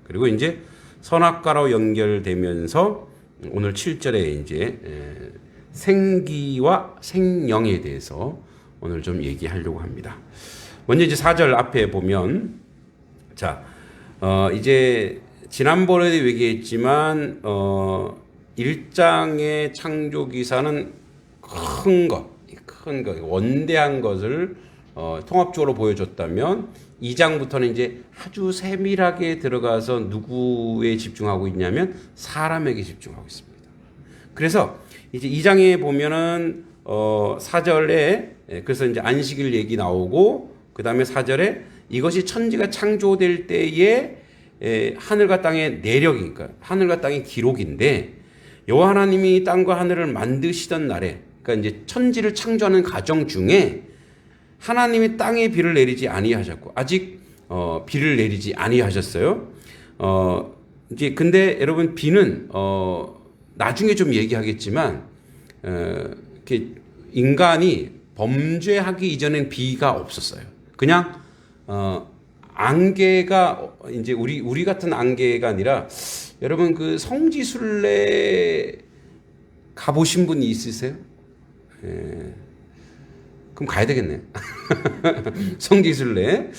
그리고 이제 선악과로 연결되면서 오늘 7절에 이제 생기와 생명에 대해서 오늘 좀 얘기하려고 합니다. 먼저 이제 4절 앞에 보면 이제 지난번에도 얘기했지만 1장의 창조 기사는 큰 것, 원대한 것을 통합적으로 보여줬다면 2장부터는 이제 아주 세밀하게 들어가서 누구에 집중하고 있냐면 사람에게 집중하고 있습니다. 그래서 이제 2장에 보면은 4절에 그래서 이제 안식일 얘기 나오고 그 다음에 4절에 이것이 천지가 창조될 때에 하늘과 땅의 내력이니까 하늘과 땅의 기록인데 여호와 하나님이 땅과 하늘을 만드시던 날에 그러니까 이제 천지를 창조하는 과정 중에 하나님이 땅에 비를 내리지 아니하셨고 아직 비를 내리지 아니하셨어요. 이제 근데 여러분 비는 나중에 좀 얘기하겠지만 이렇게 인간이 범죄하기 이전엔 비가 없었어요. 그냥 안개가 이제 우리 같은 안개가 아니라 여러분 그 성지순례 가보신 분이 있으세요? 그럼 가야 되겠네. 성지순례.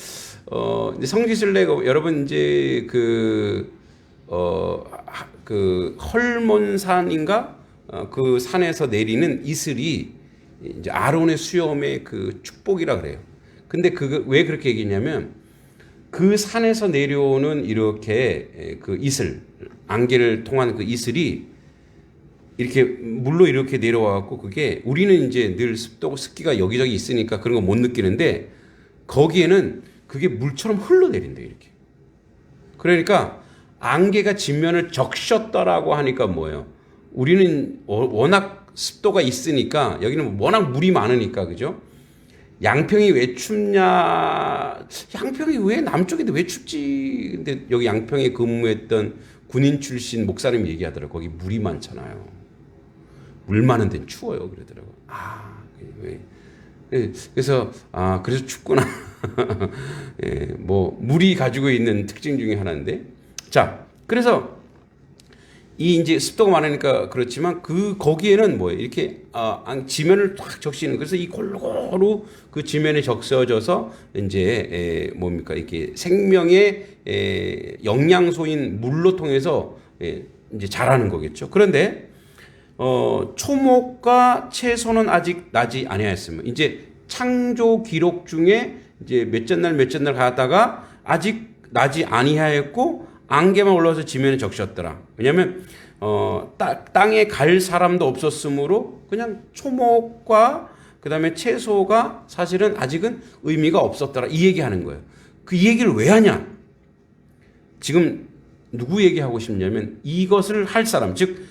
이제 성지순례가 여러분 이제 그 헐몬산인가 그 산에서 내리는 이슬이 이제 아론의 수염의 그 축복이라 그래요. 근데 왜 그렇게 얘기냐면 그 산에서 내려오는 이렇게 그 이슬, 안개를 통한 그 이슬이 이렇게 물로 이렇게 내려와 갖고 그게 우리는 이제 늘 습기가 여기저기 있으니까 그런 거 못 느끼는데 거기에는 그게 물처럼 흘러내린대 이렇게. 그러니까 안개가 지면을 적셨다라고 하니까 뭐예요? 우리는 워낙 습도가 있으니까 여기는 워낙 물이 많으니까 그죠? 양평이 왜 춥냐? 양평이 왜 남쪽인데 왜 춥지? 근데 여기 양평에 근무했던 군인 출신 목사님 얘기하더라고. 거기 물이 많잖아요. 물 많은 데는 추워요. 그러더라고. 그래서 그래서 춥구나. 뭐 물이 가지고 있는 특징 중에 하나인데. 자, 그래서 이 이제 습도가 많으니까 그렇지만 거기에는 뭐예요? 이렇게 지면을 탁 적시는 그래서 이 골고루 그 지면에 적셔져서 이제 뭡니까 이렇게 생명의 영양소인 물로 통해서 이제 자라는 거겠죠. 그런데 초목과 채소는 아직 나지 아니하였으며 이제 창조 기록 중에 이제 몇째 날 가다가 아직 나지 아니하였고 안개만 올라와서 지면에 적셨더라. 왜냐하면 땅에 갈 사람도 없었으므로 그냥 초목과 그 다음에 채소가 사실은 아직은 의미가 없었더라. 이 얘기하는 거예요. 이 얘기를 왜 하냐? 지금 누구 얘기하고 싶냐면 이것을 할 사람, 즉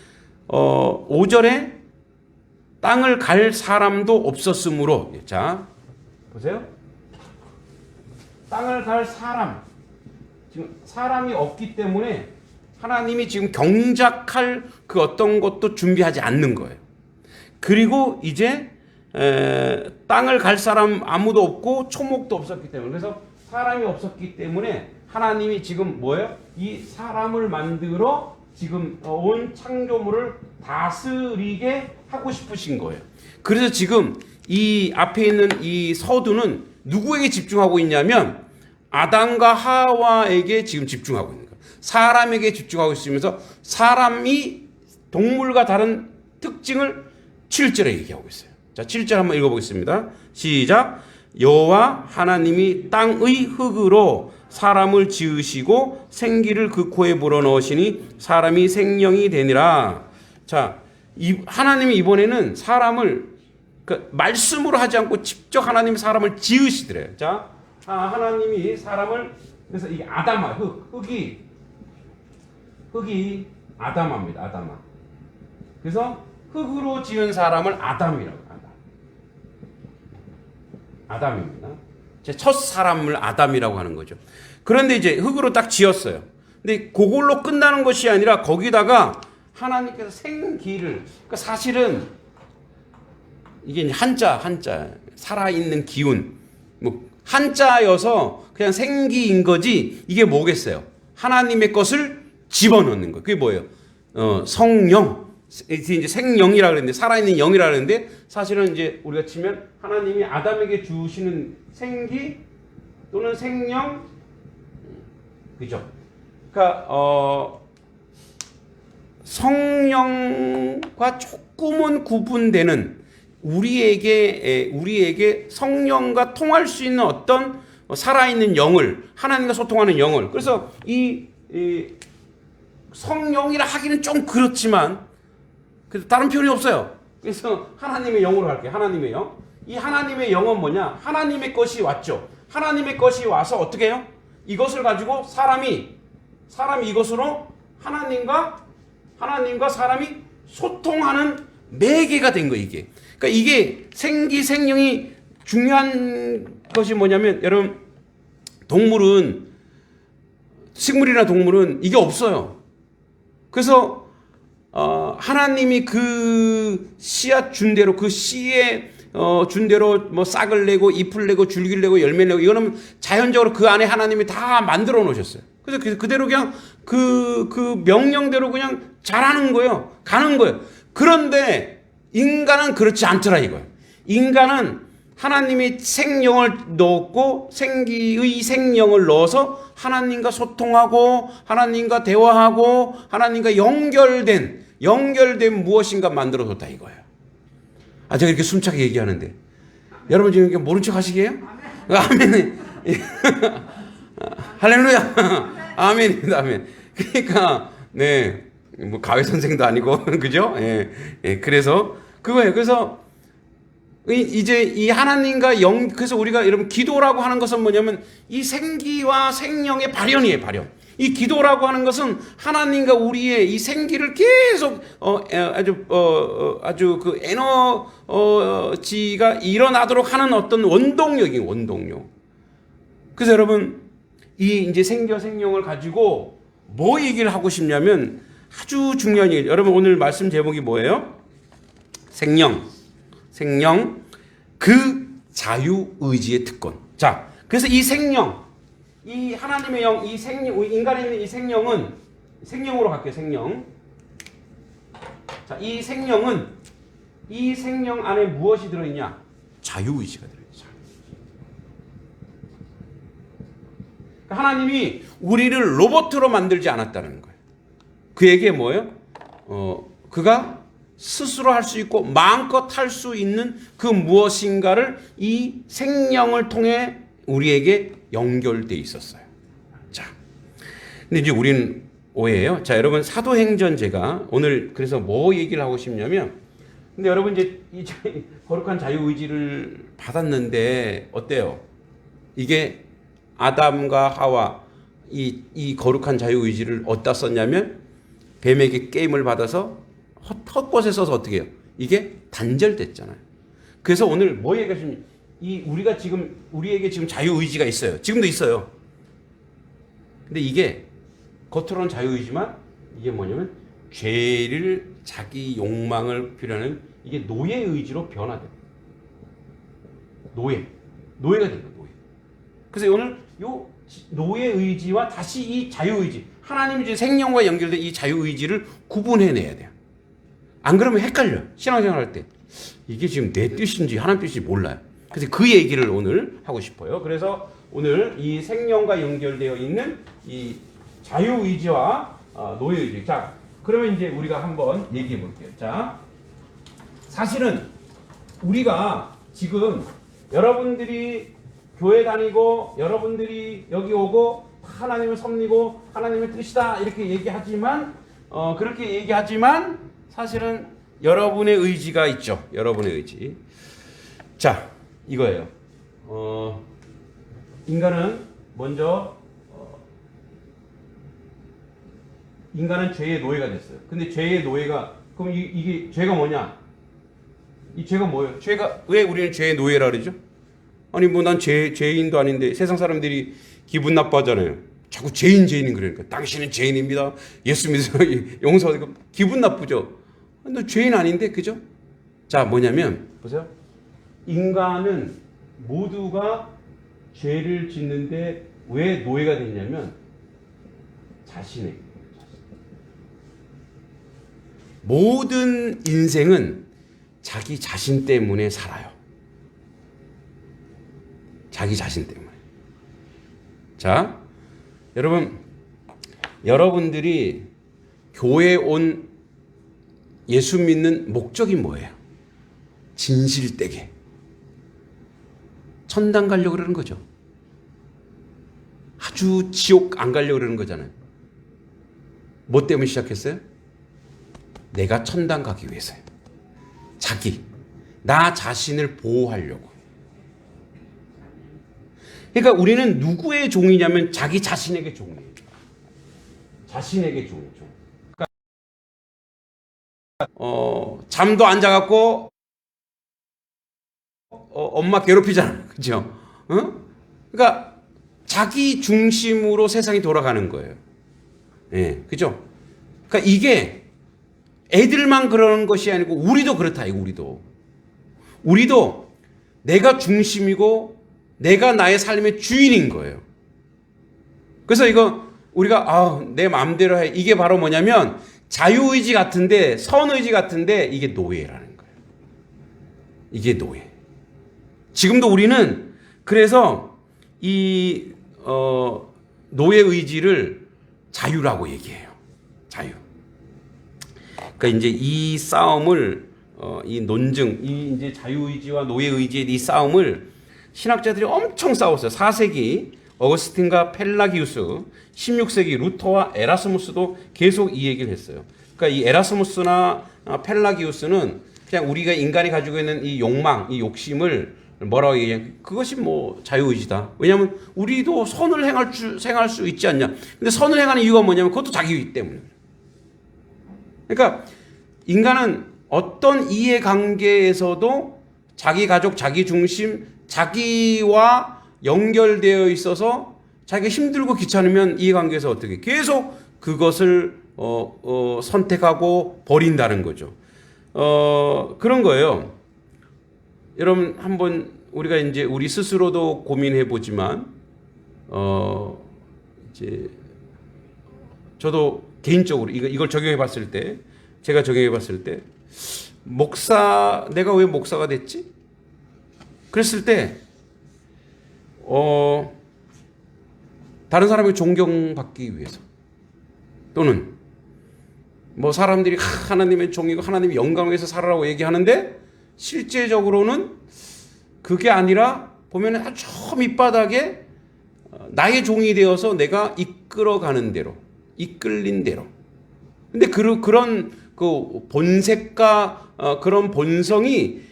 5절에 땅을 갈 사람도 없었으므로 자 보세요. 땅을 갈 사람 지금 사람이 없기 때문에 하나님이 지금 경작할 그 어떤 것도 준비하지 않는 거예요. 그리고 이제 땅을 갈 사람 아무도 없고 초목도 없었기 때문에 그래서 사람이 없었기 때문에 하나님이 지금 뭐예요? 이 사람을 만들어 지금 온 창조물을 다스리게 하고 싶으신 거예요. 그래서 지금 이 앞에 있는 이 서두는 누구에게 집중하고 있냐면 아담과 하와에게 지금 집중하고 있는 거예요. 사람에게 집중하고 있으면서 사람이 동물과 다른 특징을 7절에 얘기하고 있어요. 자, 7절 한번 읽어보겠습니다. 시작. 여호와 하나님이 땅의 흙으로 사람을 지으시고 생기를 그 코에 불어넣으시니 사람이 생명이 되니라. 자, 하나님이 이번에는 사람을 말씀으로 하지 않고 직접 하나님이 사람을 지으시더래요. 자, 하나님이 사람을 그래서 이 아담아 흙이 아담아입니다. 아담아. 그래서 흙으로 지은 사람을 아담이라고 아담입니다. 제 첫 사람을 아담이라고 하는 거죠. 그런데 이제 흙으로 딱 지었어요. 근데 그걸로 끝나는 것이 아니라 거기다가 하나님께서 생기를 그러니까 사실은 이게 한자 살아있는 기운 뭐 한자여서 그냥 생기인 거지 이게 뭐겠어요? 하나님의 것을 집어넣는 거예요. 그게 뭐예요? 성령. 이제 생령이라 그랬는데, 살아있는 영이라 그랬는데, 사실은 이제 우리가 치면 하나님이 아담에게 주시는 생기 또는 생령, 그죠? 그러니까 성령과 조금은 구분되는 우리에게 성령과 통할 수 있는 어떤 살아있는 영을, 하나님과 소통하는 영을. 그래서 이 성령이라 하기는 좀 그렇지만 다른 표현이 없어요. 그래서 하나님의 영으로 할게요. 하나님의 영. 이 하나님의 영은 뭐냐? 하나님의 것이 왔죠. 하나님의 것이 와서 어떻게 해요? 이것을 가지고 사람이 이것으로 하나님과 사람이 소통하는 매개가 된 거예요, 이게. 그러니까 이게 생명이 중요한 것이 뭐냐면, 여러분, 식물이나 동물은 이게 없어요. 그래서 하나님이 그 씨앗 준 대로, 그 씨에 준 대로 뭐 싹을 내고 잎을 내고 줄기를 내고 열매를 내고, 이거는 자연적으로 그 안에 하나님이 다 만들어 놓으셨어요. 그래서 그대로 그냥 그 명령대로 그냥 자라는 거예요. 가는 거예요. 그런데 인간은 그렇지 않더라 이거예요. 인간은 하나님이 생령을 넣었고, 생기의 생령을 넣어서 하나님과 소통하고, 하나님과 대화하고, 하나님과 연결된 무엇인가 만들어뒀다 이거예요. 제가 이렇게 숨차게 얘기하는데 여러분 지금 이렇게 모른 척 하시게요? 아멘. 할렐루야. 아멘입니다. 아멘. 그러니까 네, 뭐 가회 선생도 아니고 그죠? 예. 그래서 그거예요. 그래서 이제 이 하나님과 그래서 우리가 여러분 기도라고 하는 것은 뭐냐면 이 생기와 생명의 발현이에요, 발현. 이 기도라고 하는 것은 하나님과 우리의 이 생기를 계속 아주 그 에너지가 일어나도록 하는 어떤 원동력이에요, 원동력. 그래서 여러분 이제 생명을 가지고 뭐 얘기를 하고 싶냐면 아주 중요한 얘기. 여러분 오늘 말씀 제목이 뭐예요? 생명, 그 자유의지의 특권. 자, 그래서 이 생명, 이 하나님의 영, 이 생명, 인간에 있는 이 생명은, 생명으로 갈게요, 생명. 자, 이 생명 안에 무엇이 들어있냐? 자유의지가 들어있죠. 그러니까 하나님이 우리를 로봇으로 만들지 않았다는 거예요. 그에게 뭐예요? 그가 스스로 할 수 있고 마음껏 할 수 있는 그 무엇인가를 이 생명을 통해 우리에게 연결돼 있었어요. 자, 근데 이제 우리는 오해예요. 자, 여러분 사도행전 제가 오늘 그래서 뭐 얘기를 하고 싶냐면, 근데 여러분 이제 이 거룩한 자유의지를 받았는데 어때요? 이게 아담과 하와 이 거룩한 자유의지를 어디다 썼냐면 뱀에게 게임을 받아서 헛것에 써서 어떻게 해요? 이게 단절됐잖아요. 그래서 오늘 뭐 얘기하시면 우리에게 지금 자유의지가 있어요. 지금도 있어요. 근데 이게 겉으로는 자유의지만 이게 뭐냐면 죄를, 자기 욕망을 필요하는 이게 노예의지로 변화돼요. 노예가 됩니다. 노예. 그래서 오늘 요 노예의지와 다시 이 자유의지, 하나님이 이제 생명과 연결된 이 자유의지를 구분해내야 돼요. 안 그러면 헷갈려. 신앙생활 할 때. 이게 지금 내 뜻인지 하나님 뜻인지 몰라요. 그래서 그 얘기를 오늘 하고 싶어요. 그래서 오늘 이 생명과 연결되어 있는 이 자유의지와 노예의지. 자, 그러면 이제 우리가 한번 얘기해 볼게요. 자, 사실은 우리가 지금 여러분들이 교회 다니고 여러분들이 여기 오고 하나님을 섬기고 하나님의 뜻이다 이렇게 얘기하지만 그렇게 얘기하지만 사실은 여러분의 의지가 있죠. 여러분의 의지. 자, 이거예요. 인간은 먼저 인간은 죄의 노예가 됐어요. 근데 죄의 노예가, 그럼 이게 죄가 뭐냐? 이 죄가 뭐예요? 죄가 왜 우리는 죄의 노예라 그러죠? 아니 뭐 난 죄인도 아닌데 세상 사람들이 기분 나빠하잖아요. 자꾸 죄인 그러니까 당신은 죄인입니다. 예수 믿어서 용서하고 기분 나쁘죠. 너 죄인 아닌데, 그죠? 자, 뭐냐면 보세요. 인간은 모두가 죄를 짓는데 왜 노예가 됐냐면 자신에게. 모든 인생은 자기 자신 때문에 살아요. 자기 자신 때문에. 자, 여러분들이 교회에 온 예수 믿는 목적이 뭐예요? 진실되게 천당 가려고 그러는 거죠. 아주 지옥 안 가려고 그러는 거잖아요. 뭐 때문에 시작했어요? 내가 천당 가기 위해서요. 나 자신을 보호하려고. 그러니까 우리는 누구의 종이냐면 자기 자신에게 종이에요. 자신에게 종이죠. 그러니까 잠도 안 자갖고 엄마 괴롭히잖아, 그죠? 그러니까 자기 중심으로 세상이 돌아가는 거예요. 예, 그죠? 그러니까 이게 애들만 그러는 것이 아니고 우리도 그렇다, 이거 우리도 내가 중심이고 내가 나의 삶의 주인인 거예요. 그래서 이거 우리가 내 마음대로 해, 이게 바로 뭐냐면 자유의지 같은데, 선의지 같은데 이게 노예라는 거예요. 이게 노예. 지금도 우리는 그래서 이 노예 의지를 자유라고 얘기해요. 자유. 그러니까 이제 이 싸움을 이 논증, 이 이제 자유의지와 노예의지의 이 싸움을 신학자들이 엄청 싸웠어요. 4세기 어거스틴과 펠라기우스, 16세기 루터와 에라스무스도 계속 이 얘기를 했어요. 그러니까 이 에라스무스나 펠라기우스는 그냥 우리가 인간이 가지고 있는 이 욕망, 이 욕심을 뭐라고 얘기해? 그것이 뭐 자유의지다. 왜냐하면 우리도 선을 행할 수 있지 않냐. 근데 선을 행하는 이유가 뭐냐면 그것도 자기이기 때문에. 그러니까 인간은 어떤 이해관계에서도 자기 가족, 자기 중심, 자기와 연결되어 있어서 자기가 힘들고 귀찮으면 이해관계에서 어떻게 계속 그것을 선택하고 버린다는 거죠. 그런 거예요. 여러분 한번 우리가 이제 우리 스스로도 고민해 보지만 이제 저도 개인적으로 이걸 적용해 봤을 때, 제가 적용해 봤을 때 내가 왜 목사가 됐지? 그랬을 때 다른 사람에게 존경받기 위해서, 또는 뭐 사람들이 하나님의 종이고 하나님의 영광을 위해서 살아라고 얘기하는데 실제적으로는 그게 아니라 보면 아주 밑바닥에 나의 종이 되어서 내가 이끌어가는 대로, 이끌린 대로. 근데 그런 그 본색과 그런 본성이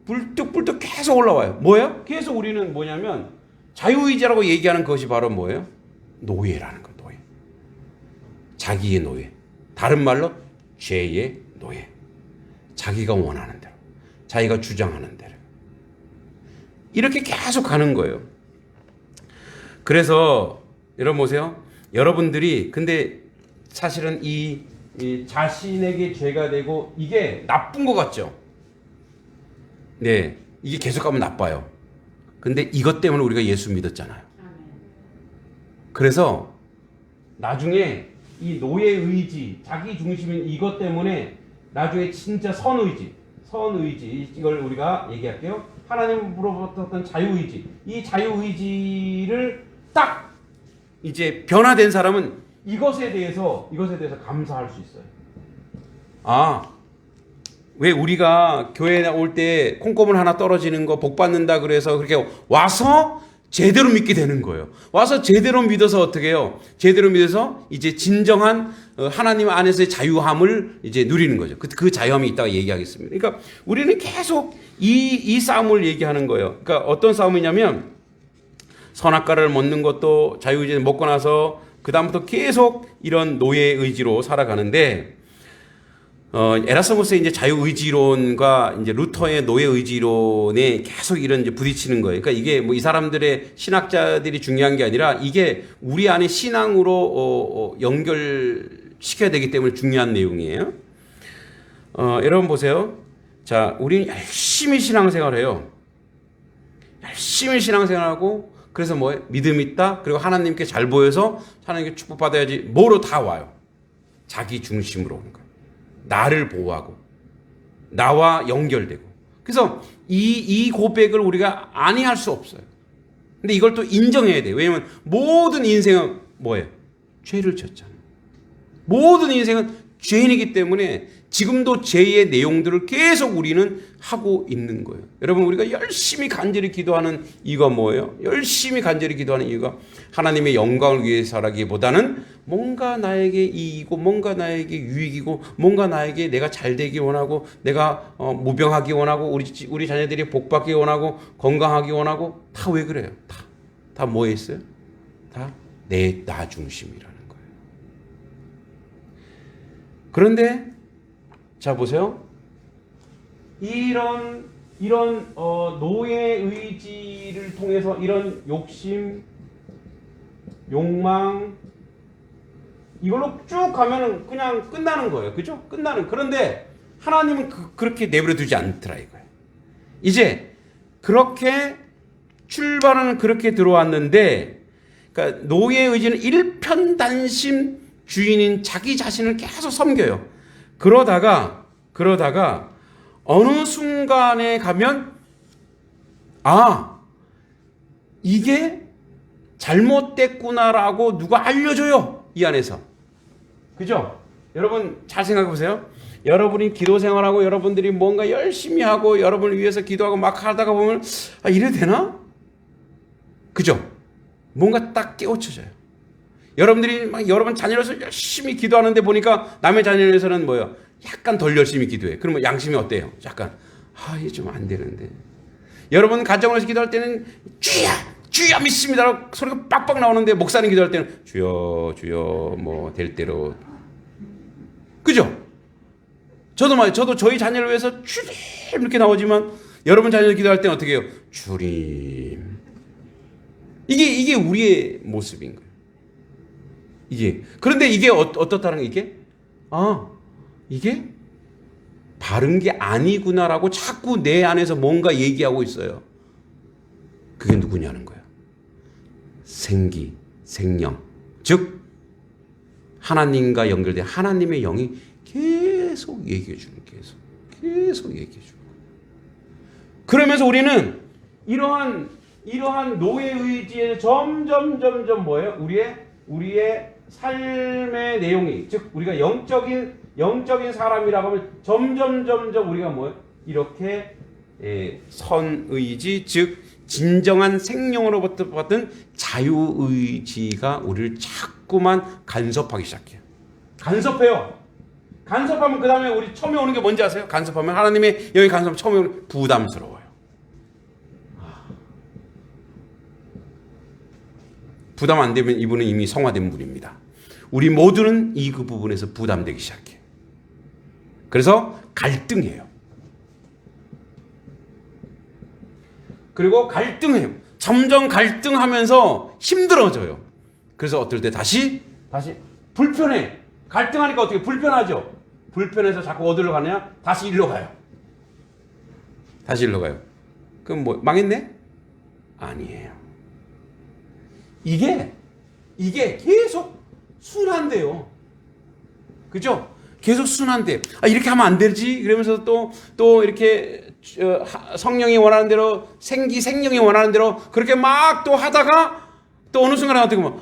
불뚝불뚝 계속 올라와요. 뭐예요? 계속 우리는 뭐냐면 자유의지라고 얘기하는 것이 바로 뭐예요? 노예라는 거, 노예. 자기의 노예. 다른 말로 죄의 노예. 자기가 원하는 대로, 자기가 주장하는 대로. 이렇게 계속 가는 거예요. 그래서 여러분 보세요. 여러분들이 근데 사실은 이 자신에게 죄가 되고 이게 나쁜 것 같죠? 네, 이게 계속 가면 나빠요. 근데 이것 때문에 우리가 예수 믿었잖아요. 그래서 나중에 이 노예 의지, 자기 중심인 이것 때문에 나중에 진짜 선의지, 이걸 우리가 얘기할게요. 하나님으로부터 어떤 자유의지, 이 자유의지를 딱 이제 변화된 사람은 이것에 대해서 감사할 수 있어요. 왜 우리가 교회에 올 때 콩고물 하나 떨어지는 거 복 받는다 그래서 그렇게 와서 제대로 믿게 되는 거예요. 와서 제대로 믿어서 어떻게 해요? 제대로 믿어서 이제 진정한 하나님 안에서의 자유함을 이제 누리는 거죠. 그 자유함이 있다고 얘기하겠습니다. 그러니까 우리는 계속 이 싸움을 얘기하는 거예요. 그러니까 어떤 싸움이냐면 선악과를 먹는 것도 자유의지 먹고 나서 그 다음부터 계속 이런 노예 의지로 살아가는데 에라스무스의 이제 자유의지론과 이제 루터의 노예의지론에 계속 이런 이제 부딪히는 거예요. 그러니까 이게 뭐 이 사람들의 신학자들이 중요한 게 아니라 이게 우리 안에 신앙으로 연결시켜야 되기 때문에 중요한 내용이에요. 여러분 보세요. 자, 우리는 열심히 신앙생활해요. 열심히 신앙생활하고 그래서 뭐예요? 믿음 있다. 그리고 하나님께 잘 보여서 하나님께 축복받아야지. 뭐로 다 와요? 자기 중심으로 오는 거예요. 나를 보호하고 나와 연결되고. 그래서 이 고백을 우리가 아니할 수 없어요. 근데 이걸 또 인정해야 돼요. 왜냐하면 모든 인생은 뭐예요? 죄를 졌잖아요. 모든 인생은 죄인이기 때문에 지금도 죄의 내용들을 계속 우리는 하고 있는 거예요. 여러분, 우리가 열심히 간절히 기도하는 이유가 뭐예요? 열심히 간절히 기도하는 이유가 하나님의 영광을 위해서라기보다는 뭔가 나에게 이익이고 뭔가 나에게 유익이고 뭔가 나에게 내가 잘 되기 원하고 내가 무병하기 원하고 우리 자녀들이 복받기 원하고 건강하기 원하고 다 왜 그래요? 다 뭐에 있어요? 다 내 나 중심이라는 거예요. 그런데 자 보세요. 이런 노예 의지를 통해서 이런 욕심, 욕망 이걸로 쭉 가면은 그냥 끝나는 거예요. 그죠? 그런데 하나님은 그렇게 내버려 두지 않더라 이거예요. 이제 그렇게 출발은 그렇게 들어왔는데, 그러니까 노예 의지는 일편단심 주인인 자기 자신을 계속 섬겨요. 그러다가 어느 순간에 가면 이게 잘못됐구나라고 누가 알려줘요. 이 안에서. 그죠? 여러분 잘 생각해 보세요. 여러분이 기도 생활하고 여러분들이 뭔가 열심히 하고 여러분을 위해서 기도하고 막 하다가 보면 이래도 되나? 그죠? 뭔가 딱 깨우쳐져요. 여러분들이 막 여러분 자녀로서 열심히 기도하는데 보니까 남의 자녀에서는 뭐예요? 약간 덜 열심히 기도해. 그러면 양심이 어때요? 약간 이게 좀 안 되는데. 여러분 가정에서 기도할 때는 주여 믿습니다 소리가 빡빡 나오는데 목사님 기도할 때는 주여 뭐 될 대로. 그죠? 저도 저희 자녀를 위해서 주님 이렇게 나오지만 여러분 자녀를 기도할 때는 어떻게 해요? 주님. 이게 우리의 모습인 거예요. 그런데 이게 어떻다는 게 이게 바른 게 아니구나라고 자꾸 내 안에서 뭔가 얘기하고 있어요. 그게 누구냐는 거예요. 생기, 생명. 즉 하나님과 연결된 하나님의 영이 계속 얘기해 주는 계속 얘기해 주는 거예요. 그러면서 우리는 이러한 노예 의지에 점점 뭐예요? 우리의 삶의 내용이, 즉 우리가 영적인 사람이라고 하면 점점 우리가 뭐예요? 이렇게 선의지, 즉 진정한 생명으로부터 받은 자유의지가 우리를 자꾸만 간섭하기 시작해요. 간섭해요. 간섭하면 그 다음에 우리 처음에 오는 게 뭔지 아세요? 간섭하면 하나님의 영이 간섭하면 처음에 오는 게 부담스러워요. 부담 안 되면 이분은 이미 성화된 분입니다. 우리 모두는 그 부분에서 부담되기 시작해요. 그래서 갈등해요. 그리고 갈등해요. 점점 갈등하면서 힘들어져요. 그래서 어떨 때 다시 불편해. 갈등하니까 어떻게 불편하죠? 불편해서 자꾸 어디로 가냐? 다시 일로 가요. 그럼 뭐 망했네? 아니에요. 이게 계속 순환돼요. 그죠? 계속 순환돼. 이렇게 하면 안 되지? 그러면서 또 이렇게 성령이 원하는 대로 생명이 원하는 대로 그렇게 막 또 하다가 또 어느 순간에 어떻게 보면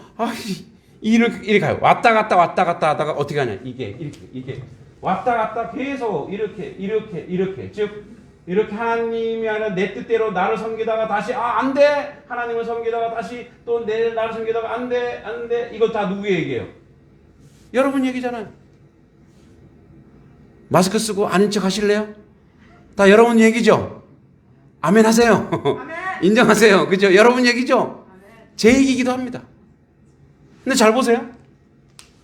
이렇게 가요. 왔다 갔다 하다가 어떻게 하냐? 이게 왔다 갔다 계속 이렇게 즉 이렇게 하나님이 아니라 내 뜻대로 나를 섬기다가 다시 안 돼. 하나님을 섬기다가 다시 또 나를 섬기다가 안 돼. 이거 다 누구의 얘기예요? 여러분 얘기잖아요. 마스크 쓰고 아닌 척 하실래요? 다 여러분 얘기죠? 아멘 하세요. 아멘. 인정하세요. 그죠? 여러분 얘기죠? 아멘. 제 얘기이기도 합니다. 근데 잘 보세요.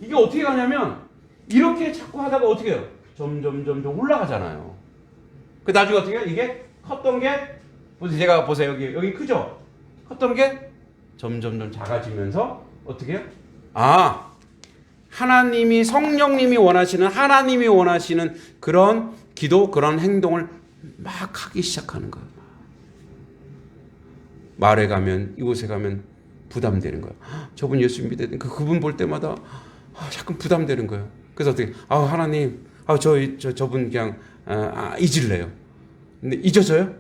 이게 어떻게 가냐면 이렇게 자꾸 하다가 어떻게 해요? 점점 올라가잖아요. 그 나중에 어떻게 해요? 이게 컸던 게 제가 보세요. 여기 크죠? 컸던 게 점점 작아지면서 어떻게 해요? 하나님이 성령님이 원하시는 그런 기도, 그런 행동을 막 하기 시작하는 거예요. 마을에 가면, 이곳에 가면 부담되는 거예요. 저분 예수 믿는 그분 볼 때마다 자꾸 부담되는 거예요. 그래서 어떻게 하나님 저분 그냥 잊을래요. 근데 잊어져요?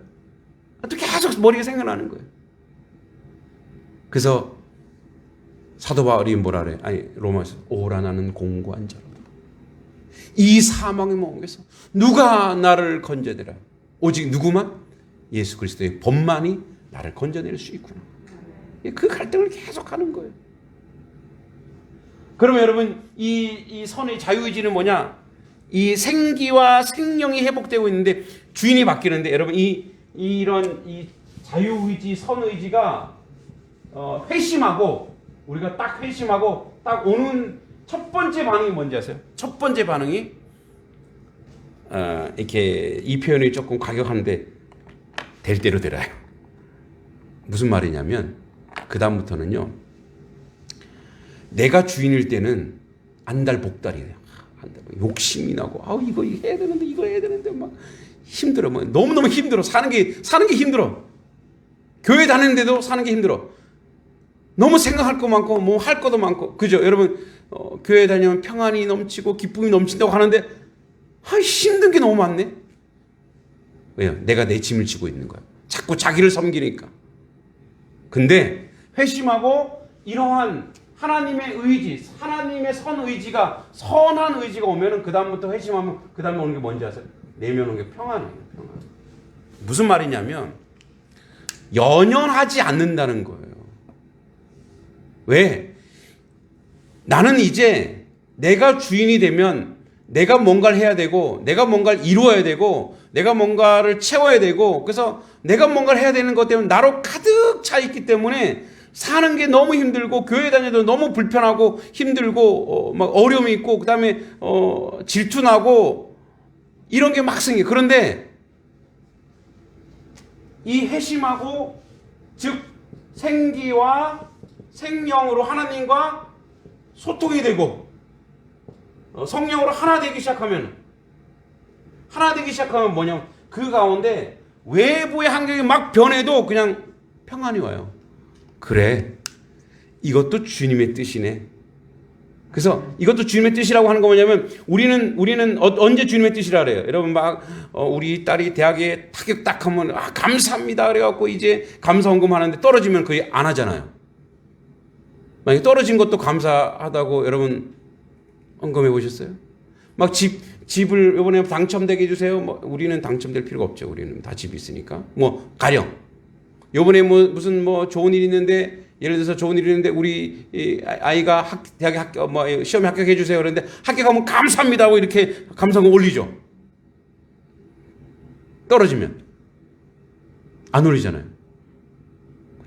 또 계속 머리가 생각나는 거예요. 그래서 사도 바울이 뭐라 그래? 로마서 오라 나는 공고한 자로다. 이 사망의 몸에서 누가 나를 건져내라? 오직 누구만? 예수 그리스도의 법만이 나를 건져낼 수 있구나. 그 갈등을 계속하는 거예요. 그러면 여러분 이 선의 자유의지는 뭐냐? 이 생기와 생명이 회복되고 있는데 주인이 바뀌는데 여러분 이런 자유의지, 선의지가 회심하고 우리가 딱 회심하고 딱 오는 첫 번째 반응이 뭔지 아세요? 첫 번째 반응이 이렇게 이 표현이 조금 과격한데 될 대로 되라요. 무슨 말이냐면 그 다음부터는요. 내가 주인일 때는 안달복달이에요. 욕심이 나고 이거 해야 되는데 막 힘들어. 너무너무 힘들어. 사는 게 힘들어. 교회 다니는데도 사는 게 힘들어. 너무 생각할 거 많고 뭐 할 것도 많고. 그죠? 여러분 교회 다니면 평안이 넘치고 기쁨이 넘친다고 하는데 힘든 게 너무 많네. 왜요? 내가 내 짐을 지고 있는 거야. 자꾸 자기를 섬기니까. 근데 회심하고 이러한 하나님의 의지, 하나님의 선의지가 선한 의지가 오면은 그 다음부터 회심하면 그 다음에 오는 게 뭔지 아세요? 내면 오는 게 평안이에요. 평안. 무슨 말이냐면 연연하지 않는다는 거예요. 왜? 나는 이제 내가 주인이 되면 내가 뭔가를 해야 되고 내가 뭔가를 이루어야 되고 내가 뭔가를 채워야 되고 그래서 내가 뭔가를 해야 되는 것 때문에 나로 가득 차 있기 때문에 사는 게 너무 힘들고 교회 다녀도 너무 불편하고 힘들고 막 어려움이 있고 그다음에 질투나고 이런 게 막 생겨. 그런데 이 회심하고 즉 생기와 생명으로 하나님과 소통이 되고 성령으로 하나 되기 시작하면 뭐냐면 그 가운데 외부의 환경이 막 변해도 그냥 평안이 와요. 그래, 이것도 주님의 뜻이네. 그래서 이것도 주님의 뜻이라고 하는 거 뭐냐면 우리는 언제 주님의 뜻이라 그래요? 여러분 막 우리 딸이 대학에 타격 딱 하면 감사합니다 그래갖고 이제 감사헌금 하는데 떨어지면 거의 안 하잖아요. 만약에 떨어진 것도 감사하다고 여러분 헌금해 보셨어요? 막 집을 이번에 당첨되게 해주세요. 뭐 우리는 당첨될 필요가 없죠. 우리는 다 집이 있으니까. 뭐 가령 요번에 무슨 좋은 일이 있는데 예를 들어서 좋은 일이 있는데 우리 아이가 대학에 시험에 합격해 주세요. 그런데 합격하면 감사합니다 하고 이렇게 감사금 올리죠. 떨어지면 안 올리잖아요.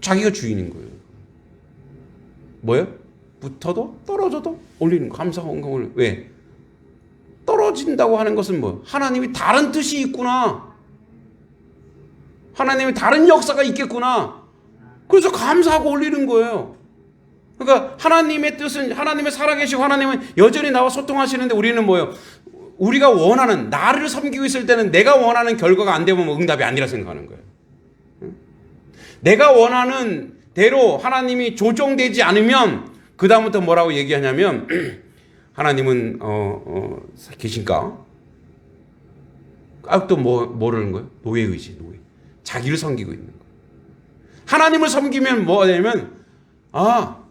자기가 주인인 거예요. 뭐예요? 붙어도 떨어져도 올리는 거. 감사헌금을. 왜? 떨어진다고 하는 것은 뭐? 하나님이 다른 뜻이 있구나. 하나님이 다른 역사가 있겠구나. 그래서 감사하고 올리는 거예요. 그러니까 하나님의 뜻은 하나님의 살아계시고 하나님은 여전히 나와 소통하시는데 우리는 뭐예요? 우리가 원하는 나를 섬기고 있을 때는 내가 원하는 결과가 안 되면 응답이 아니라 생각하는 거예요. 내가 원하는 대로 하나님이 조정되지 않으면 그 다음부터 뭐라고 얘기하냐면 하나님은 계신가? 또 뭐라는 거예요? 노예의지, 노예. 자기를 섬기고 있는 거예요. 하나님을 섬기면 뭐가 되냐면 다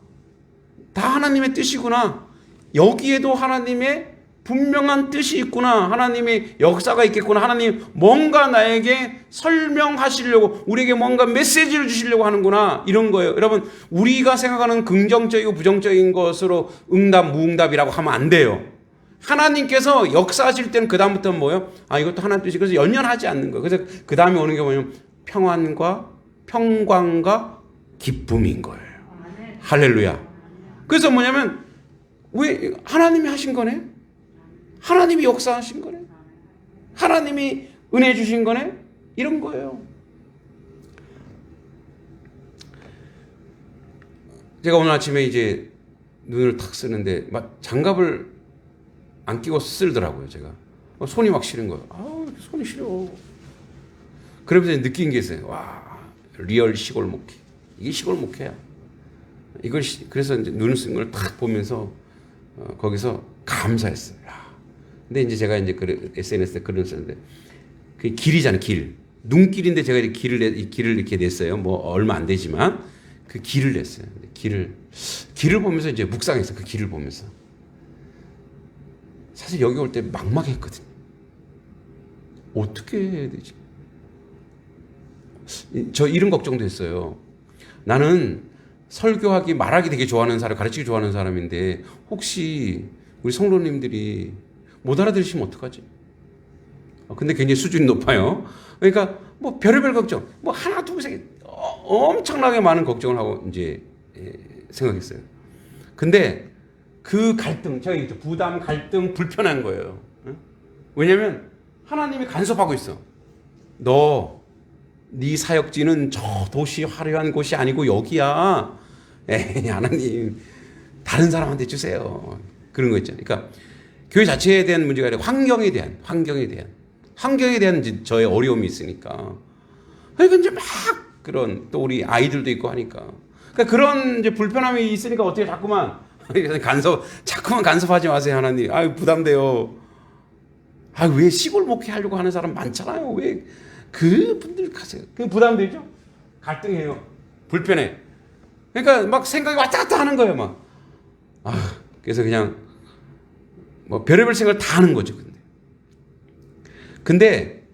하나님의 뜻이구나. 여기에도 하나님의 분명한 뜻이 있구나. 하나님의 역사가 있겠구나. 하나님 뭔가 나에게 설명하시려고 우리에게 뭔가 메시지를 주시려고 하는구나. 이런 거예요. 여러분 우리가 생각하는 긍정적이고 부정적인 것으로 응답 무응답이라고 하면 안 돼요. 하나님께서 역사하실 때는 그 다음부터는 뭐예요? 이것도 하나님 뜻이. 그래서 연연하지 않는 거예요. 그래서 그 다음에 오는 게 뭐냐면 평강과 기쁨인 거예요. 할렐루야. 그래서 뭐냐면 왜 하나님이 하신 거네? 하나님이 역사하신 거네? 하나님이 은혜 주신 거네? 이런 거예요. 제가 오늘 아침에 이제 눈을 탁 쓰는데 막 장갑을 안 끼고 쓰더라고요. 제가 손이 막 시린 거예요. 손이 시려. 그러면서 느낀 게 있어요. 와, 리얼 시골 목회. 이게 시골 목회야. 그래서 이제 눈을 쓴 걸 탁 보면서 거기서 감사했어요. 근데 이제 제가 이제 SNS에 글을 썼는데 그 길이잖아요, 길. 눈길인데 제가 이렇게 길을 이렇게 냈어요. 뭐 얼마 안 되지만 그 길을 냈어요. 길을 보면서 이제 묵상했어요. 그 길을 보면서. 사실 여기 올 때 막막했거든요. 어떻게 해야 되지? 저 이런 걱정도 했어요. 나는 설교하기, 말하기 되게 좋아하는 사람, 가르치기 좋아하는 사람인데 혹시 우리 성도님들이 못 알아들으시면 어떡하지? 근데 굉장히 수준이 높아요. 그러니까 뭐 별의별 걱정, 뭐 하나 둘 셋 엄청나게 많은 걱정을 하고 이제 생각했어요. 근데 그 갈등, 제가 얘기했죠. 부담, 갈등, 불편한 거예요. 왜냐면 하나님이 간섭하고 있어. 네 사역지는 저 도시 화려한 곳이 아니고 여기야. 에이, 하나님 다른 사람한테 주세요. 그런 거 있잖아요. 그러니까 교회 자체에 대한 문제가 아니라 환경에 대한 이제 저의 어려움이 있으니까. 그러니까 이제 막 그런 또 우리 아이들도 있고 하니까. 그러니까 그런 이제 불편함이 있으니까 어떻게 자꾸만 간섭하지 마세요, 하나님. 아유, 부담돼요. 왜 시골 목회하려고 하는 사람 많잖아요. 왜 그분들 가세요? 그 부담되죠? 갈등해요. 불편해. 그러니까 막 생각이 왔다 갔다 하는 거예요, 막. 그래서 그냥 뭐 별의별 생각을 다 하는 거죠, 근데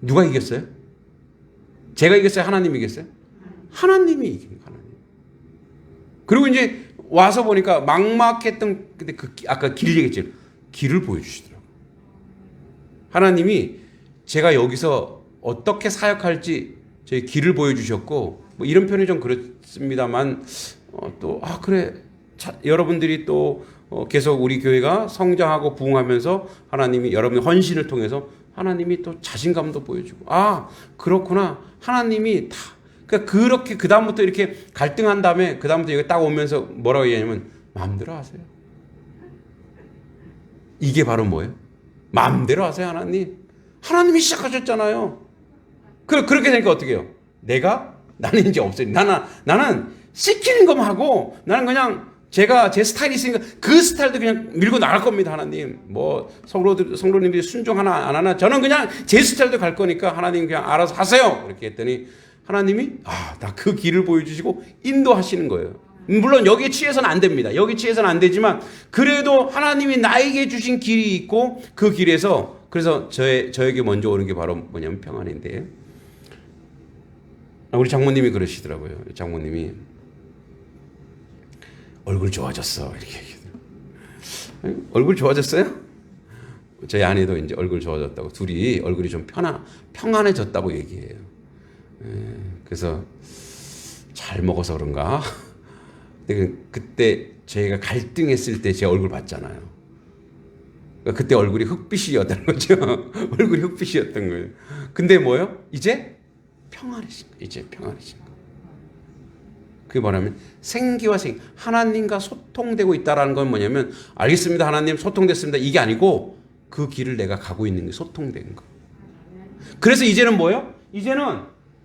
누가 이겼어요? 제가 이겼어요? 하나님이 이겼어요? 하나님이 이긴 거예요, 하나님. 그리고 이제 와서 보니까 막막했던, 근데 아까 길 얘기했죠. 길을 보여주시더라고요. 하나님이 제가 여기서 어떻게 사역할지 저희 길을 보여주셨고, 뭐 이런 표현이 좀 그렇습니다만, 그래. 여러분들이 또 계속 우리 교회가 성장하고 부흥하면서 하나님이 여러분의 헌신을 통해서 하나님이 또 자신감도 보여주고, 그렇구나. 하나님이 다, 그러니까 그렇게 그다음부터 이렇게 갈등한 다음에 그다음부터 여기 딱 오면서 뭐라고 얘기하냐면 마음대로 하세요. 이게 바로 뭐예요? 마음대로 하세요, 하나님. 하나님이 시작하셨잖아요. 그렇게 되니까 어떻게 해요? 나는 이제 없어요. 나는 시키는 것만 하고 나는 그냥 제가 제 스타일이 있으니까 그 스타일도 그냥 밀고 나갈 겁니다, 하나님. 뭐 성도님들이 순종하나 안 하나 저는 그냥 제 스타일도 갈 거니까 하나님 그냥 알아서 하세요. 이렇게 했더니 하나님이 나 그 길을 보여주시고 인도하시는 거예요. 물론 여기에 취해서는 안 됩니다. 여기 취해서는 안 되지만 그래도 하나님이 나에게 주신 길이 있고 그 길에서 그래서 저에게 먼저 오는 게 바로 뭐냐면 평안인데 우리 장모님이 그러시더라고요. 장모님이 얼굴 좋아졌어 이렇게 얘기해요. 얼굴 좋아졌어요? 저희 아내도 이제 얼굴 좋아졌다고 둘이 얼굴이 좀 평안해졌다고 얘기해요. 그래서 잘 먹어서 그런가? 그때 저희가 갈등했을 때 제 얼굴 봤잖아요. 그때 얼굴이 흑빛이었다는 거죠. 얼굴이 흑빛이었던 거예요. 근데 뭐요? 이제 평안해진 거예요. 그게 뭐냐면 생기와 생 하나님과 소통되고 있다라는 건 뭐냐면 알겠습니다, 하나님 소통됐습니다. 이게 아니고 그 길을 내가 가고 있는 게 소통된 거. 그래서 이제는 뭐예요? 이제는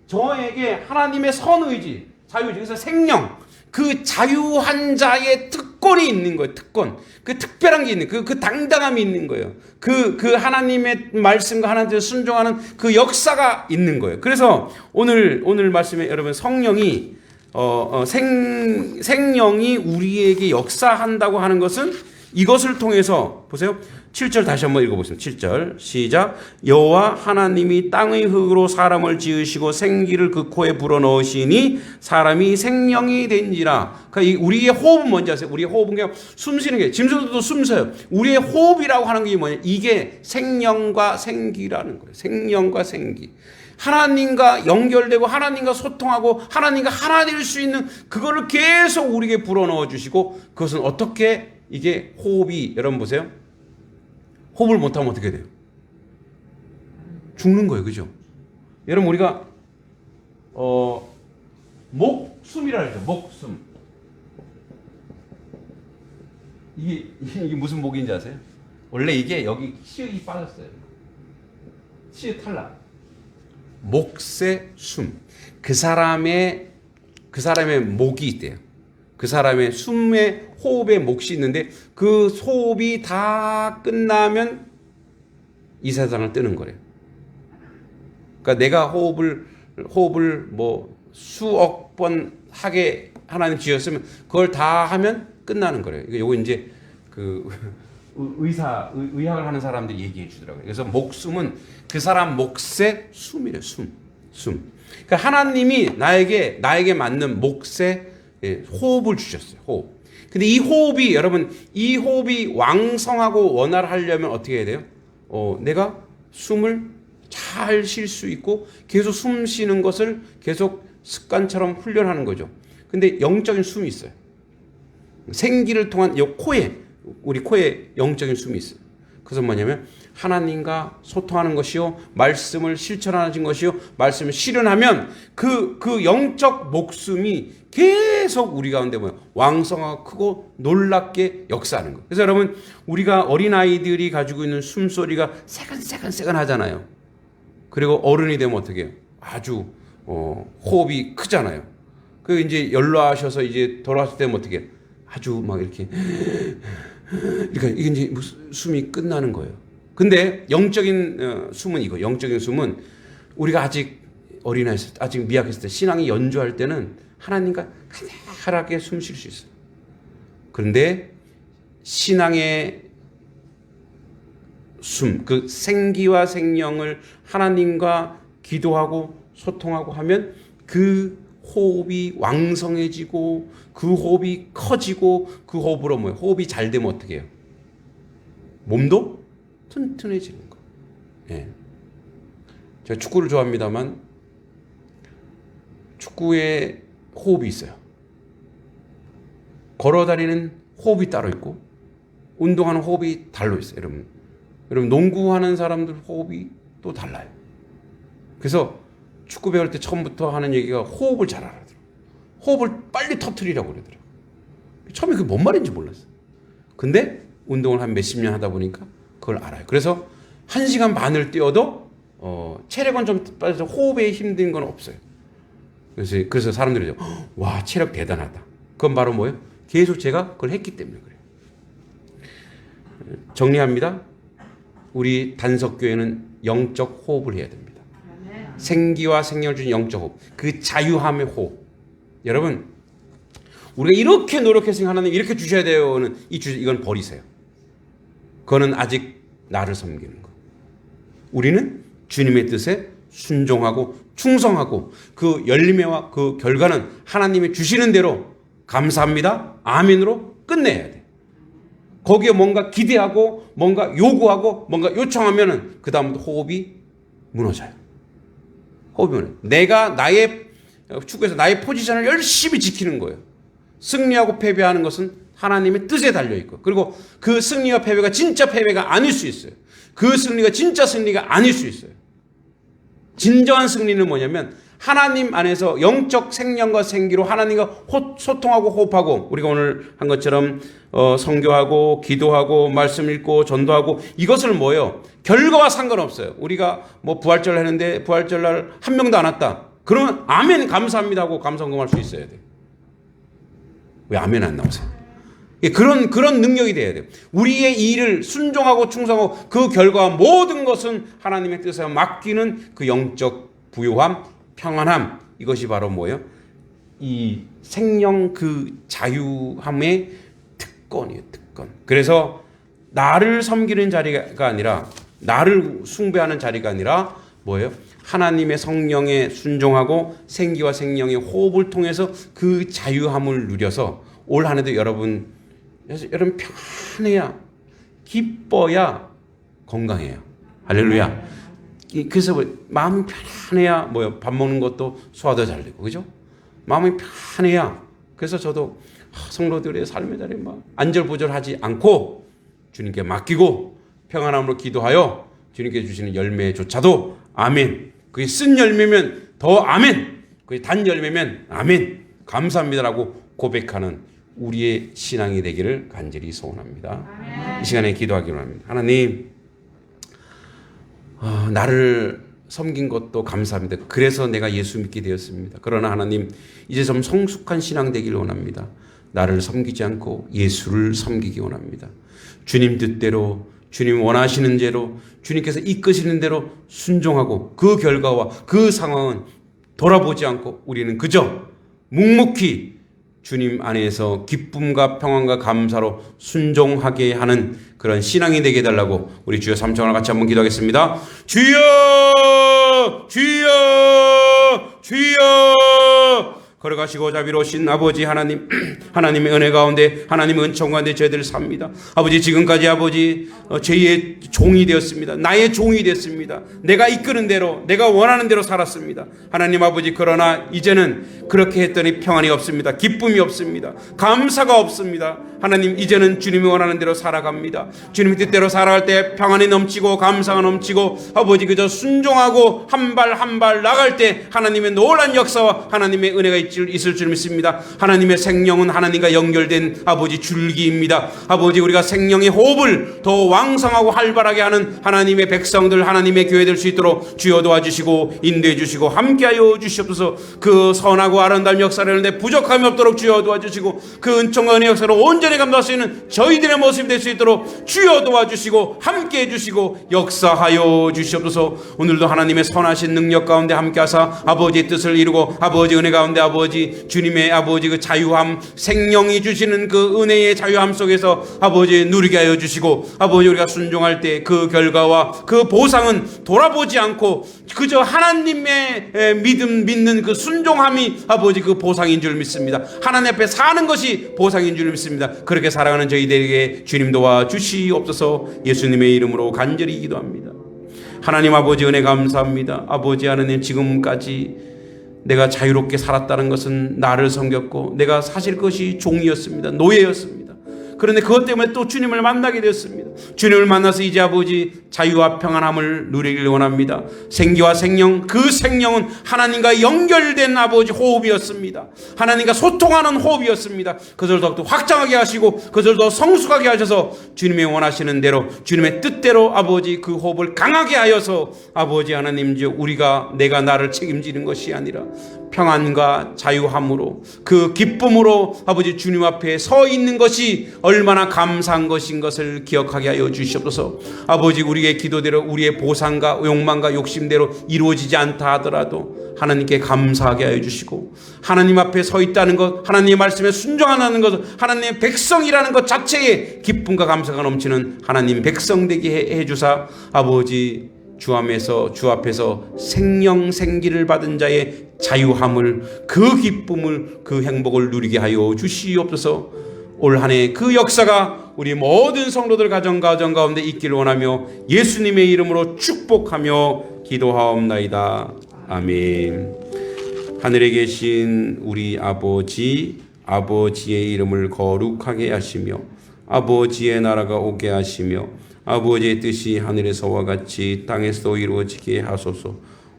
저에게 하나님의 선의지, 자유지, 그래서 생명, 그 자유한 자의 특권이 있는 거예요. 특권. 그 특별한 게 있는 그 당당함이 있는 거예요. 그 하나님의 말씀과 하나님께 순종하는 그 역사가 있는 거예요. 그래서 오늘 말씀에 여러분 성령이 생령이 우리에게 역사한다고 하는 것은 이것을 통해서 보세요. 7절 다시 한번 읽어보겠습니다. 7절 시작. 여호와 하나님이 땅의 흙으로 사람을 지으시고 생기를 그 코에 불어넣으시니 사람이 생령이 된지라. 그러니까 우리의 호흡은 뭔지 아세요? 우리의 호흡은 그냥 숨쉬는 게 짐승들도 숨쉬어요. 우리의 호흡이라고 하는 게 뭐냐? 이게 생령과 생기라는 거예요. 생령과 생기. 하나님과 연결되고 하나님과 소통하고 하나님과 하나 될 수 있는 그거를 계속 우리에게 불어넣어 주시고 그것은 어떻게 이게 호흡이 여러분 보세요. 호흡을 못하면 어떻게 돼요? 죽는 거예요. 그죠? 여러분 우리가 목숨이라 하죠. 목숨. 이게 무슨 목인지 아세요? 원래 이게 여기 시읒이 빠졌어요. 시읒 탈락. 목세 숨. 그 사람의 목이 있대요. 그 사람의 숨에 호흡에 몫이 있는데 그 호흡이 다 끝나면 이 세상을 뜨는 거래요. 그러니까 내가 호흡을 뭐 수억 번 하게 하나님 지었으면 그걸 다 하면 끝나는 거래요. 이거 이제 그 의학을 하는 사람들이 얘기해 주더라고요. 그래서 목숨은 그 사람 몫의 숨이래요. 숨. 그러니까 하나님이 나에게 맞는 몫의 호흡을 주셨어요. 호흡. 근데 이 호흡이 여러분 이 호흡이 왕성하고 원활하려면 어떻게 해야 돼요? 내가 숨을 잘 쉴 수 있고 계속 숨 쉬는 것을 계속 습관처럼 훈련하는 거죠. 근데 영적인 숨이 있어요. 생기를 통한 우리 코에 영적인 숨이 있어요. 그것은 뭐냐면 하나님과 소통하는 것이요, 말씀을 실천하는 것이요, 말씀을 실현하면 그 영적 목숨이 계속 우리 가운데 왕성하고 크고 놀랍게 역사하는 거예요. 그래서 여러분 우리가 어린아이들이 가지고 있는 숨소리가 새근새근 하잖아요. 그리고 어른이 되면 어떻게 해요? 아주 호흡이 크잖아요. 그 이제 연로하셔서 이제 돌아왔을 때면 어떻게 해요? 아주 막 이렇게 그러니까 이게 이제 숨이 끝나는 거예요. 근데 영적인 숨은 이거. 영적인 숨은 우리가 아직 어린아이였을 때, 아직 미약했을 때, 신앙이 연주할 때는 하나님과 가득하게 숨 쉴 수 있어요. 그런데 신앙의 숨, 그 생기와 생명을 하나님과 기도하고 소통하고 하면 그 호흡이 왕성해지고 그 호흡이 커지고 그 호흡으로 호흡이 잘 되면 어떻게 해요? 몸도 튼튼해지는 거예요. 예. 제가 축구를 좋아합니다만 축구에 호흡이 있어요. 걸어다니는 호흡이 따로 있고 운동하는 호흡이 달로 있어요. 여러분 농구하는 사람들 호흡이 또 달라요. 그래서 축구 배울 때 처음부터 하는 얘기가 호흡을 잘 알아들어. 호흡을 빨리 터뜨리라고 그러더라고요. 처음에 그게 뭔 말인지 몰랐어요. 근데 운동을 한 몇십 년 하다 보니까 그걸 알아요. 그래서 1시간 반을 뛰어도 체력은 좀 빠져서 호흡에 힘든 건 없어요. 그래서 사람들이 와 체력 대단하다. 그건 바로 뭐예요? 계속 제가 그걸 했기 때문에 그래요. 정리합니다. 우리 단석교회는 영적 호흡을 해야 됩니다. 생기와 생명을 주는 영적 호흡, 그 자유함의 호흡. 여러분 우리가 이렇게 노력해서 하나님 이렇게 주셔야 돼요는 이건 버리세요. 그거는 아직 나를 섬기는 거. 우리는 주님의 뜻에 순종하고 충성하고 그 열매와 그 결과는 하나님이 주시는 대로 감사합니다, 아멘으로 끝내야 돼. 거기에 뭔가 기대하고 뭔가 요구하고 뭔가 요청하면은 그 다음부터 호흡이 무너져요. 호흡은 내가 축구에서 나의 포지션을 열심히 지키는 거예요. 승리하고 패배하는 것은 하나님의 뜻에 달려있고, 그리고 그 승리와 패배가 진짜 패배가 아닐 수 있어요. 그 승리가 진짜 승리가 아닐 수 있어요. 진정한 승리는 뭐냐면 하나님 안에서 영적 생명과 생기로 하나님과 소통하고 호흡하고, 우리가 오늘 한 것처럼 선교하고 기도하고 말씀 읽고 전도하고, 이것을 뭐예요? 결과와 상관없어요. 우리가 뭐 부활절 했는데 부활절 날 한 명도 안 왔다. 그러면 아멘 감사합니다 하고 감사헌금할 수 있어야 돼요. 왜 아멘 안 나오세요? 그런 능력이 돼야 돼요. 우리의 일을 순종하고 충성하고 그 결과와 모든 것은 하나님의 뜻에 맡기는 그 영적 부요함, 평안함, 이것이 바로 뭐예요? 이 생명 그 자유함의 특권이에요. 특권. 그래서 나를 섬기는 자리가 아니라, 나를 숭배하는 자리가 아니라 뭐예요? 하나님의 성령에 순종하고 생기와 생명의 호흡을 통해서 그 자유함을 누려서 올 한 해도 여러분 평안해야, 기뻐야 건강해요. 할렐루야. 그래서 마음이 편안해야 밥 먹는 것도 소화도 잘 되고, 그죠? 마음이 편안해야. 그래서 저도 성도들의 삶의 자리에 안절부절하지 않고 주님께 맡기고 평안함으로 기도하여 주님께 주시는 열매조차도 아멘. 그게 쓴 열매면 더 아멘. 그게 단 열매면 아멘. 감사합니다라고 고백하는 우리의 신앙이 되기를 간절히 소원합니다. 아멘. 이 시간에 기도하기로 합니다. 하나님, 나를 섬긴 것도 감사합니다. 그래서 내가 예수 믿게 되었습니다. 그러나 하나님, 이제 좀 성숙한 신앙 되기를 원합니다. 나를 섬기지 않고 예수를 섬기기 원합니다. 주님 뜻대로, 주님 원하시는 대로, 주님께서 이끄시는 대로 순종하고 그 결과와 그 상황은 돌아보지 않고 우리는 그저 묵묵히 주님 안에서 기쁨과 평안과 감사로 순종하게 하는 그런 신앙이 되게 해달라고 우리 주여 삼창을 같이 한번 기도하겠습니다. 주여, 주여, 주여. 걸어가시고 자비로우신 아버지 하나님, 하나님의 은혜 가운데, 하나님의 은총 가운데 저희들 삽니다. 아버지, 지금까지 아버지 죄의 종이 되었습니다. 나의 종이 됐습니다. 내가 이끄는 대로, 내가 원하는 대로 살았습니다. 하나님 아버지, 그러나 이제는 그렇게 했더니 평안이 없습니다. 기쁨이 없습니다. 감사가 없습니다. 하나님, 이제는 주님이 원하는 대로 살아갑니다. 주님의 뜻대로 살아갈 때 평안이 넘치고 감사가 넘치고 아버지 그저 순종하고 한 발 한 발 나갈 때 하나님의 놀라운 역사와 하나님의 은혜가 있을 줄 믿습니다. 하나님의 생명은 하나님과 연결된 아버지 줄기입니다. 아버지, 우리가 생명의 호흡을 더 왕성하고 활발하게 하는 하나님의 백성들, 하나님의 교회 될 수 있도록 주여 도와주시고 인도해 주시고 함께하여 주시옵소서. 그 선하고 아름다운 역사를 하는데 부족함이 없도록 주여 도와주시고 그 은총과 은혜 역사로 온전히 감당할 수 있는 저희들의 모습이 될 수 있도록 주여 도와주시고 함께해 주시고 역사하여 주시옵소서. 오늘도 하나님의 선하신 능력 가운데 함께하사 아버지의 뜻을 이루고 아버지 은혜 가운데 아버지 주님의 아버지 그 자유함, 생명이 주시는 그 은혜의 자유함 속에서 아버지 누리게 하여 주시고 아버지 우리가 순종할 때 그 결과와 그 보상은 돌아보지 않고 그저 하나님의 믿는 그 순종함이 아버지 그 보상인 줄 믿습니다. 하나님 앞에 사는 것이 보상인 줄 믿습니다. 그렇게 살아가는 저희들에게 주님 도와주시옵소서. 예수님의 이름으로 간절히 기도합니다. 하나님 아버지 은혜 감사합니다. 아버지 하나님, 지금까지 내가 자유롭게 살았다는 것은 나를 섬겼고 내가 사실 그것이 종이었습니다. 노예였습니다. 그런데 그것 때문에 또 주님을 만나게 되었습니다. 주님을 만나서 이제 아버지 자유와 평안함을 누리길 원합니다. 생기와 생명, 그 생명은 하나님과 연결된 아버지 호흡이었습니다. 하나님과 소통하는 호흡이었습니다. 그것을 더욱더 확장하게 하시고 그것을 더 성숙하게 하셔서 주님의 원하시는 대로, 주님의 뜻대로 아버지 그 호흡을 강하게 하여서 아버지 하나님, 이제 우리가 내가 나를 책임지는 것이 아니라 평안과 자유함으로 그 기쁨으로 아버지 주님 앞에 서 있는 것이 얼마나 감사한 것인 것을 기억하게 하여 주시옵소서. 아버지, 우리의 기도대로 우리의 보상과 욕망과 욕심대로 이루어지지 않다 하더라도 하나님께 감사하게 하여 주시고 하나님 앞에 서 있다는 것, 하나님의 말씀에 순종하는 것, 하나님의 백성이라는 것 자체에 기쁨과 감사가 넘치는 하나님 백성 되게 해주사 아버지 주 앞에서 생명 생기를 받은 자의 자유함을, 그 기쁨을, 그 행복을 누리게 하여 주시옵소서. 올 한 해 그 역사가 우리 모든 성도들 가정 가운데 있기를 원하며 예수님의 이름으로 축복하며 기도하옵나이다. 아멘. 하늘에 계신 우리 아버지, 아버지의 이름을 거룩하게 하시며 아버지의 나라가 오게 하시며 아버지의 뜻이 하늘에서와 같이 땅에서도 이루어지게 하소서.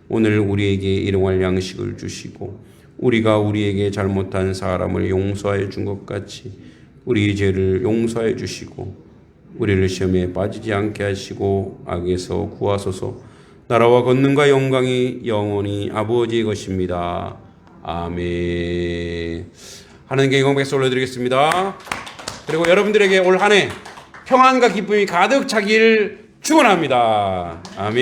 오늘 우리에게 일용할 양식을 주시고 우리가 우리에게 잘못한 사람을 용서하여 준 것 같이 우리 죄를 용서하여 주시고 우리를 시험에 빠지지 않게 하시고 악에서 구하소서. 나라와 권능과 영광이 영원히 아버지의 것입니다. 아멘. 하나님께 영광 백성 올려드리겠습니다. 그리고 여러분들에게 올 한 해 평안과 기쁨이 가득 차기를 축원합니다. 아멘.